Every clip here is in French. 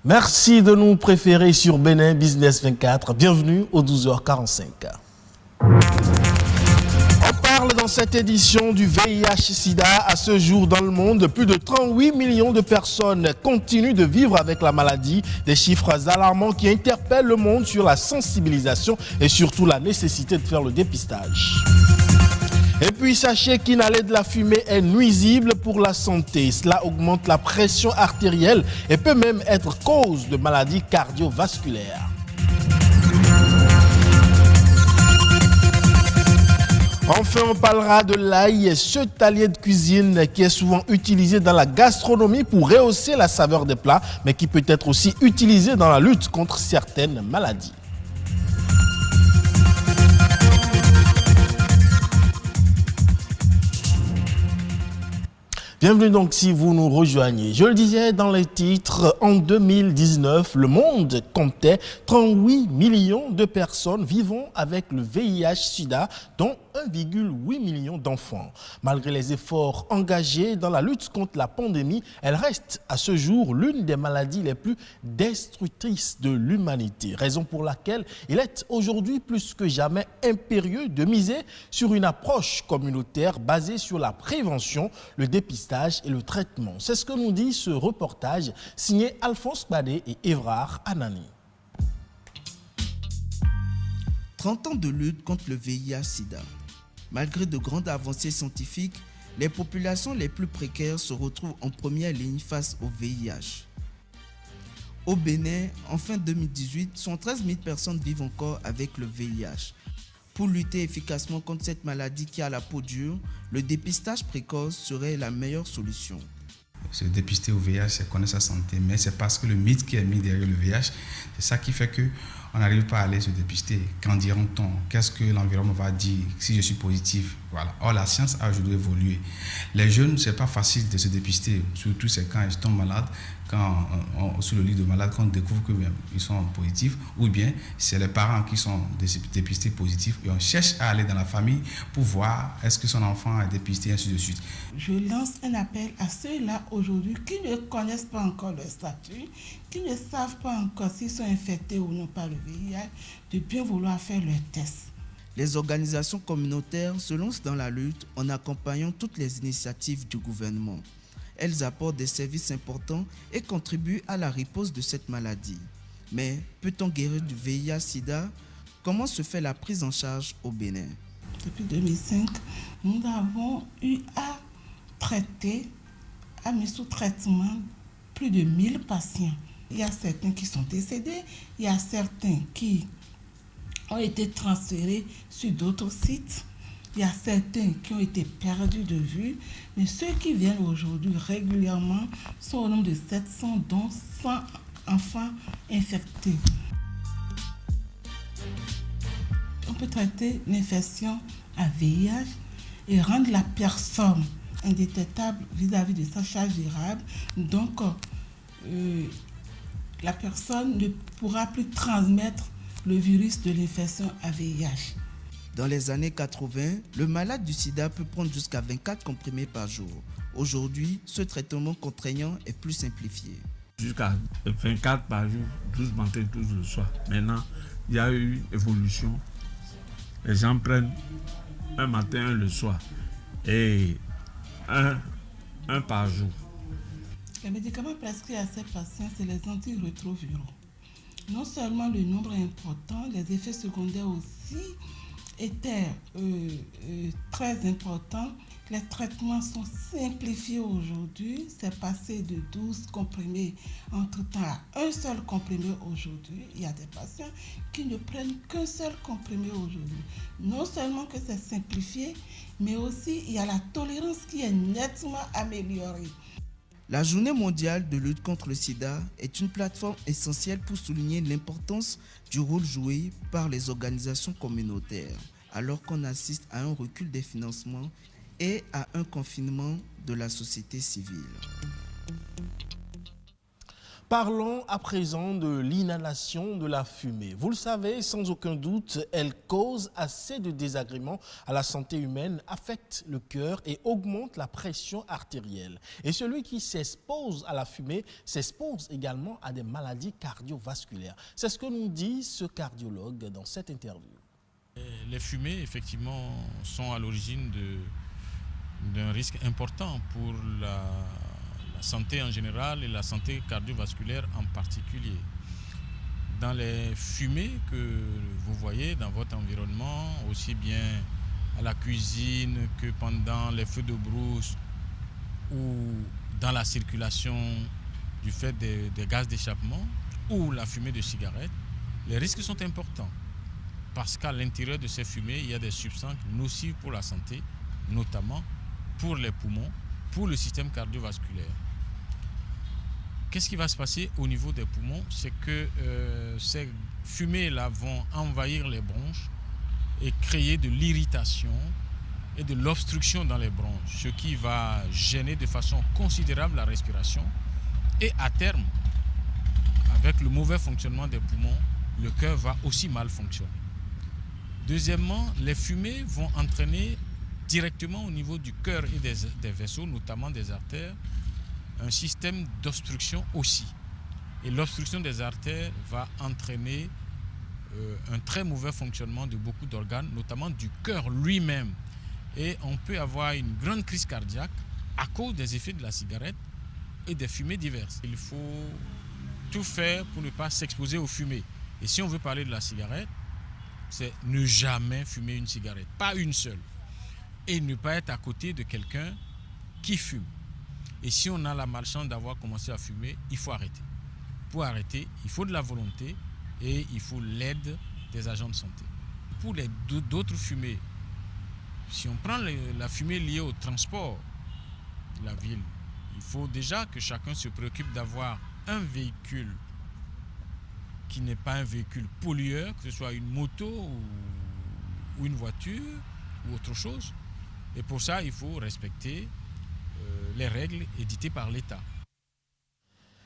Merci de nous préférer sur Bénin Business 24. Bienvenue au 12h45. On parle dans cette édition du VIH-Sida. À ce jour dans le monde, plus de 38 millions de personnes continuent de vivre avec la maladie. Des chiffres alarmants qui interpellent le monde sur la sensibilisation et surtout la nécessité de faire le dépistage. Et puis sachez qu'inhaler de la fumée est nuisible pour la santé. Cela augmente la pression artérielle et peut même être cause de maladies cardiovasculaires. Enfin, on parlera de l'ail, ce allié de cuisine qui est souvent utilisé dans la gastronomie pour rehausser la saveur des plats, mais qui peut être aussi utilisé dans la lutte contre certaines maladies. Bienvenue donc si vous nous rejoignez. Je le disais dans les titres, en 2019, le monde comptait 38 millions de personnes vivant avec le VIH-Sida, dont 1,8 million d'enfants. Malgré les efforts engagés dans la lutte contre la pandémie, elle reste à ce jour l'une des maladies les plus destructrices de l'humanité. Raison pour laquelle il est aujourd'hui plus que jamais impérieux de miser sur une approche communautaire basée sur la prévention, le dépistage et le traitement. C'est ce que nous dit ce reportage signé Alphonse Badé et Évrard Anani. 30 ans de lutte contre le VIH-Sida. Malgré de grandes avancées scientifiques, les populations les plus précaires se retrouvent en première ligne face au VIH. Au Bénin, en fin 2018, 113 000 personnes vivent encore avec le VIH. Pour lutter efficacement contre cette maladie qui a la peau dure, le dépistage précoce serait la meilleure solution. Se dépister au VIH, c'est connaître sa santé, mais c'est parce que le mythe qui est mis derrière le VIH, c'est ça qui fait qu'on n'arrive pas à aller se dépister. Qu'en diront-on? Qu'est-ce que l'environnement va dire si je suis positif? Voilà. Or, la science a aujourd'hui évolué. Les jeunes, c'est pas facile de se dépister, surtout c'est quand ils tombent malades, quand sur le lit de malade, quand on découvre qu'ils sont positifs, ou bien c'est les parents qui sont dépistés positifs et on cherche à aller dans la famille pour voir est-ce que son enfant est dépisté, et ainsi de suite. Je lance un appel à ceux-là aujourd'hui qui ne connaissent pas encore leur statut, qui ne savent pas encore s'ils sont infectés ou non par le VIH, de bien vouloir faire leur test. Les organisations communautaires se lancent dans la lutte en accompagnant toutes les initiatives du gouvernement. Elles apportent des services importants et contribuent à la riposte de cette maladie. Mais peut-on guérir du VIH-Sida? Comment se fait la prise en charge au Bénin? Depuis 2005, nous avons eu à traiter, à mettre sous traitement plus de 1000 patients. Il y a certains qui sont décédés, il y a certains qui ont été transférés sur d'autres sites. Il y a certains qui ont été perdus de vue, mais ceux qui viennent aujourd'hui régulièrement sont au nombre de 700, dont 100 enfants infectés. On peut traiter l'infection à VIH et rendre la personne indétectable vis-à-vis de sa charge virale. Donc, la personne ne pourra plus transmettre le virus de l'infection à VIH. Dans les années 80, le malade du sida peut prendre jusqu'à 24 comprimés par jour. Aujourd'hui, ce traitement contraignant est plus simplifié. Jusqu'à 24 par jour, 12 matins, 12 le soir. Maintenant, il y a eu une évolution. Les gens prennent un matin, un le soir. Et un par jour. Les médicaments prescrits à ces patients, c'est les antirétroviraux. Non seulement le nombre est important, les effets secondaires aussi étaient très importants. Les traitements sont simplifiés aujourd'hui. C'est passé de 12 comprimés entre-temps à un seul comprimé aujourd'hui. Il y a des patients qui ne prennent qu'un seul comprimé aujourd'hui. Non seulement que c'est simplifié, mais aussi il y a la tolérance qui est nettement améliorée. La Journée mondiale de lutte contre le sida est une plateforme essentielle pour souligner l'importance du rôle joué par les organisations communautaires, alors qu'on assiste à un recul des financements et à un confinement de la société civile. Parlons à présent de l'inhalation de la fumée. Vous le savez, sans aucun doute, elle cause assez de désagréments à la santé humaine, affecte le cœur et augmente la pression artérielle. Et celui qui s'expose à la fumée s'expose également à des maladies cardiovasculaires. C'est ce que nous dit ce cardiologue dans cette interview. Les fumées, effectivement, sont à l'origine d'un risque important pour la santé en général et la santé cardiovasculaire en particulier. Dans les fumées que vous voyez dans votre environnement, aussi bien à la cuisine que pendant les feux de brousse ou dans la circulation du fait des gaz d'échappement ou la fumée de cigarette, les risques sont importants parce qu'à l'intérieur de ces fumées, il y a des substances nocives pour la santé, notamment pour les poumons, pour le système cardiovasculaire. Qu'est-ce qui va se passer au niveau des poumons? C'est que ces fumées-là vont envahir les bronches et créer de l'irritation et de l'obstruction dans les bronches, ce qui va gêner de façon considérable la respiration. Et à terme, avec le mauvais fonctionnement des poumons, le cœur va aussi mal fonctionner. Deuxièmement, les fumées vont entraîner directement au niveau du cœur et des vaisseaux, notamment des artères, un système d'obstruction aussi. Et l'obstruction des artères va entraîner un très mauvais fonctionnement de beaucoup d'organes, notamment du cœur lui-même. Et on peut avoir une grande crise cardiaque à cause des effets de la cigarette et des fumées diverses. Il faut tout faire pour ne pas s'exposer aux fumées. Et si on veut parler de la cigarette, c'est ne jamais fumer une cigarette, pas une seule. Et ne pas être à côté de quelqu'un qui fume. Et si on a la malchance d'avoir commencé à fumer, il faut arrêter. Pour arrêter, il faut de la volonté et il faut l'aide des agents de santé. Pour d'autres fumées, si on prend la fumée liée au transport de la ville, il faut déjà que chacun se préoccupe d'avoir un véhicule qui n'est pas un véhicule pollueur, que ce soit une moto ou une voiture ou autre chose. Et pour ça, il faut respecter les règles éditées par l'État.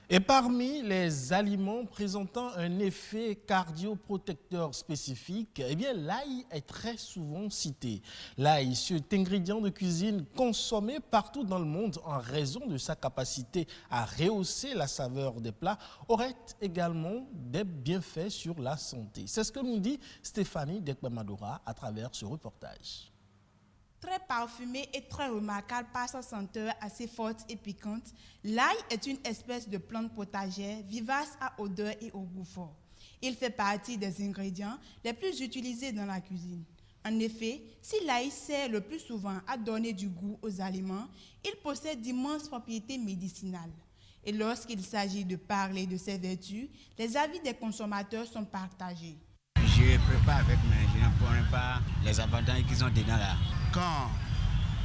Et parmi les aliments présentant un effet cardioprotecteur spécifique, eh bien l'ail est très souvent cité. L'ail, cet ingrédient de cuisine consommé partout dans le monde en raison de sa capacité à rehausser la saveur des plats, aurait également des bienfaits sur la santé. C'est ce que nous dit Stéphanie Dekbemadora à travers ce reportage. Très parfumé et très remarquable par sa senteur assez forte et piquante, l'ail est une espèce de plante potagère vivace à odeur et au goût fort. Il fait partie des ingrédients les plus utilisés dans la cuisine. En effet, si l'ail sert le plus souvent à donner du goût aux aliments, il possède d'immenses propriétés médicinales. Et lorsqu'il s'agit de parler de ses vertus, les avis des consommateurs sont partagés. Je prépare avec, mais je ne connais pas les avantages qui sont dedans là. Quand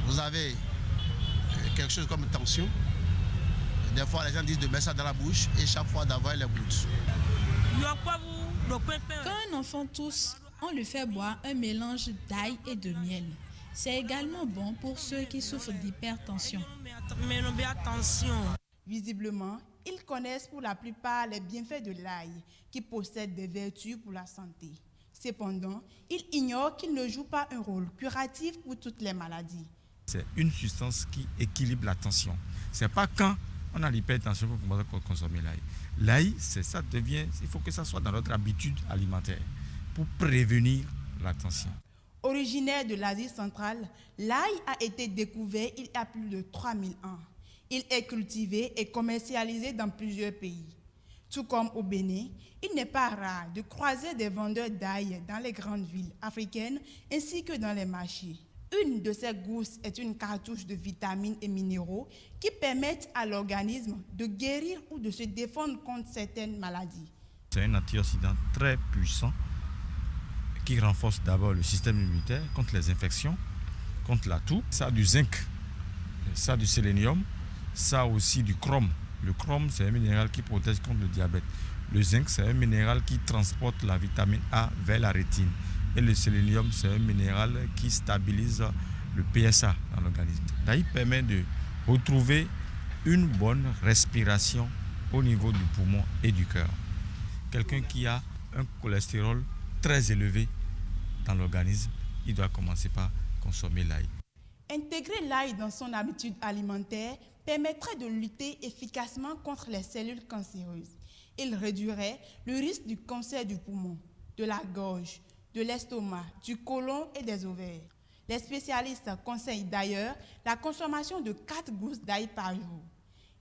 vous avez quelque chose comme tension, des fois les gens disent de mettre ça dans la bouche et chaque fois d'avoir les gouttes. Quand un enfant tousse, on lui fait boire un mélange d'ail et de miel. C'est également bon pour ceux qui souffrent d'hypertension. Visiblement, ils connaissent pour la plupart les bienfaits de l'ail, qui possède des vertus pour la santé. Cependant, ils ignorent qu'il ne joue pas un rôle curatif pour toutes les maladies. C'est une substance qui équilibre la tension. Ce n'est pas quand on a l'hypertension qu'on commence à consommer l'ail. L'ail, il faut que ça soit dans notre habitude alimentaire pour prévenir la tension. Originaire de l'Asie centrale, l'ail a été découvert il y a plus de 3000 ans. Il est cultivé et commercialisé dans plusieurs pays. Tout comme au Bénin, il n'est pas rare de croiser des vendeurs d'ail dans les grandes villes africaines ainsi que dans les marchés. Une de ces gousses est une cartouche de vitamines et minéraux qui permettent à l'organisme de guérir ou de se défendre contre certaines maladies. C'est un antioxydant très puissant qui renforce d'abord le système immunitaire contre les infections, contre la toux. Ça a du zinc, ça a du sélénium, ça a aussi du chrome. Le chrome, c'est un minéral qui protège contre le diabète. Le zinc, c'est un minéral qui transporte la vitamine A vers la rétine. Et le sélénium, c'est un minéral qui stabilise le PSA dans l'organisme. L'ail permet de retrouver une bonne respiration au niveau du poumon et du cœur. Quelqu'un qui a un cholestérol très élevé dans l'organisme, il doit commencer par consommer l'ail. Intégrer l'ail dans son habitude alimentaire permettrait de lutter efficacement contre les cellules cancéreuses. Il réduirait le risque du cancer du poumon, de la gorge, de l'estomac, du côlon et des ovaires. Les spécialistes conseillent d'ailleurs la consommation de 4 gousses d'ail par jour.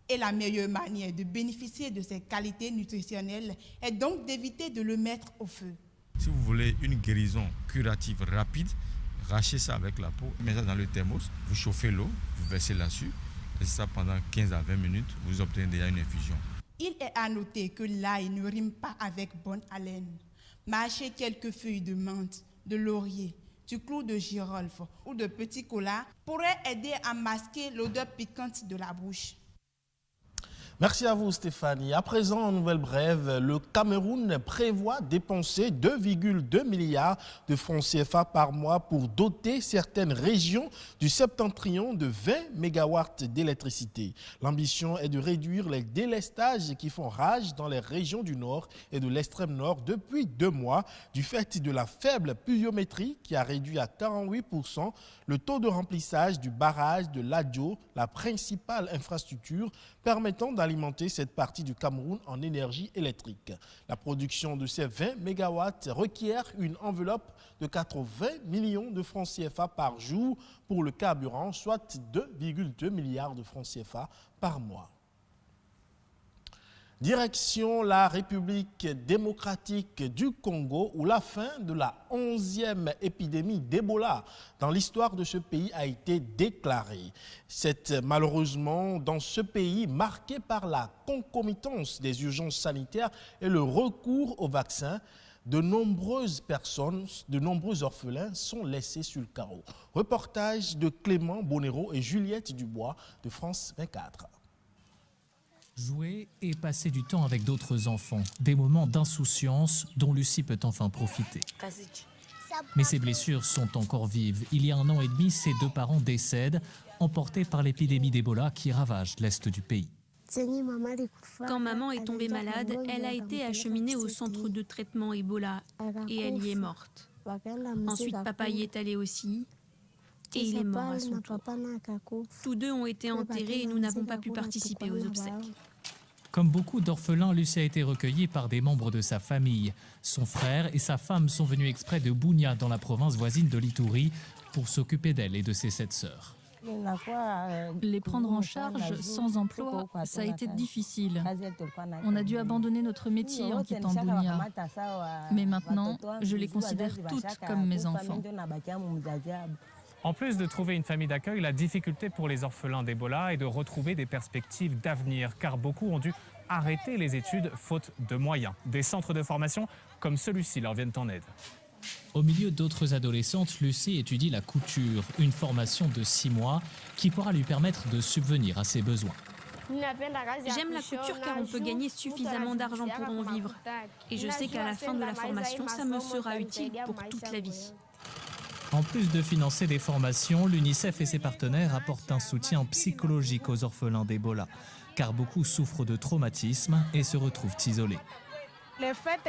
Et la meilleure manière de bénéficier de ses qualités nutritionnelles est donc d'éviter de le mettre au feu. Si vous voulez une guérison curative rapide, rachez ça avec la peau, mettez ça dans le thermos, vous chauffez l'eau, vous versez là-dessus, laissez ça pendant 15 à 20 minutes, vous obtenez déjà une infusion. Il est à noter que l'ail ne rime pas avec bonne haleine. Mâcher quelques feuilles de menthe, de laurier, du clou de girofle ou de petit cola pourrait aider à masquer l'odeur piquante de la bouche. Merci à vous Stéphanie. À présent, en nouvelle brève, le Cameroun prévoit dépenser 2,2 milliards de francs CFA par mois pour doter certaines régions du septentrion de 20 mégawatts d'électricité. L'ambition est de réduire les délestages qui font rage dans les régions du nord et de l'extrême nord depuis 2 mois du fait de la faible pluviométrie qui a réduit à 48% le taux de remplissage du barrage de l'Adjo, la principale infrastructure permettant d'alimenter cette partie du Cameroun en énergie électrique. La production de ces 20 mégawatts requiert une enveloppe de 80 millions de francs CFA par jour pour le carburant, soit 2,2 milliards de francs CFA par mois. Direction la République démocratique du Congo où la fin de la 11e épidémie d'Ebola dans l'histoire de ce pays a été déclarée. C'est malheureusement dans ce pays marqué par la concomitance des urgences sanitaires et le recours au vaccin, de nombreuses personnes, de nombreux orphelins sont laissés sur le carreau. Reportage de Clément Bonero et Juliette Dubois de France 24. Jouer et passer du temps avec d'autres enfants, des moments d'insouciance dont Lucie peut enfin profiter. Mais ses blessures sont encore vives. Il y a 1 an et demi, ses 2 parents décèdent, emportés par l'épidémie d'Ebola qui ravage l'est du pays. Quand maman est tombée malade, elle a été acheminée au centre de traitement Ebola et elle y est morte. Ensuite, papa y est allé aussi. Et il est mort à son tour. Tous 2 ont été enterrés et nous n'avons pas pu participer aux obsèques. Comme beaucoup d'orphelins, Lucie a été recueillie par des membres de sa famille. Son frère et sa femme sont venus exprès de Bunia, dans la province voisine de l'Ituri, pour s'occuper d'elle et de ses 7 sœurs. Les prendre en charge sans emploi, ça a été difficile. On a dû abandonner notre métier en quittant Bunia. Mais maintenant, je les considère toutes comme mes enfants. En plus de trouver une famille d'accueil, la difficulté pour les orphelins d'Ebola est de retrouver des perspectives d'avenir, car beaucoup ont dû arrêter les études faute de moyens. Des centres de formation comme celui-ci leur viennent en aide. Au milieu d'autres adolescentes, Lucie étudie la couture, une formation de 6 mois qui pourra lui permettre de subvenir à ses besoins. J'aime la couture car on peut gagner suffisamment d'argent pour en vivre. Et je sais qu'à la fin de la formation, ça me sera utile pour toute la vie. En plus de financer des formations, l'UNICEF et ses partenaires apportent un soutien psychologique aux orphelins d'Ebola, car beaucoup souffrent de traumatismes et se retrouvent isolés. Le fait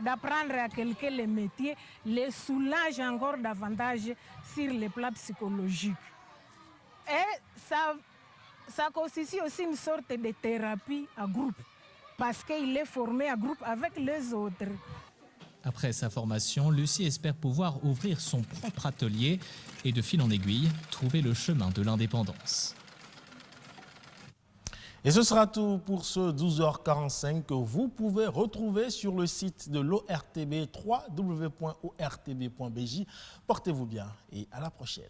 d'apprendre à quelqu'un le métier les soulage encore davantage sur le plan psychologique. Et ça constitue aussi une sorte de thérapie à groupe, parce qu'il est formé à groupe avec les autres. Après sa formation, Lucie espère pouvoir ouvrir son propre atelier et de fil en aiguille, trouver le chemin de l'indépendance. Et ce sera tout pour ce 12h45 que vous pouvez retrouver sur le site de l'ORTB, www.ortb.bj. Portez-vous bien et à la prochaine.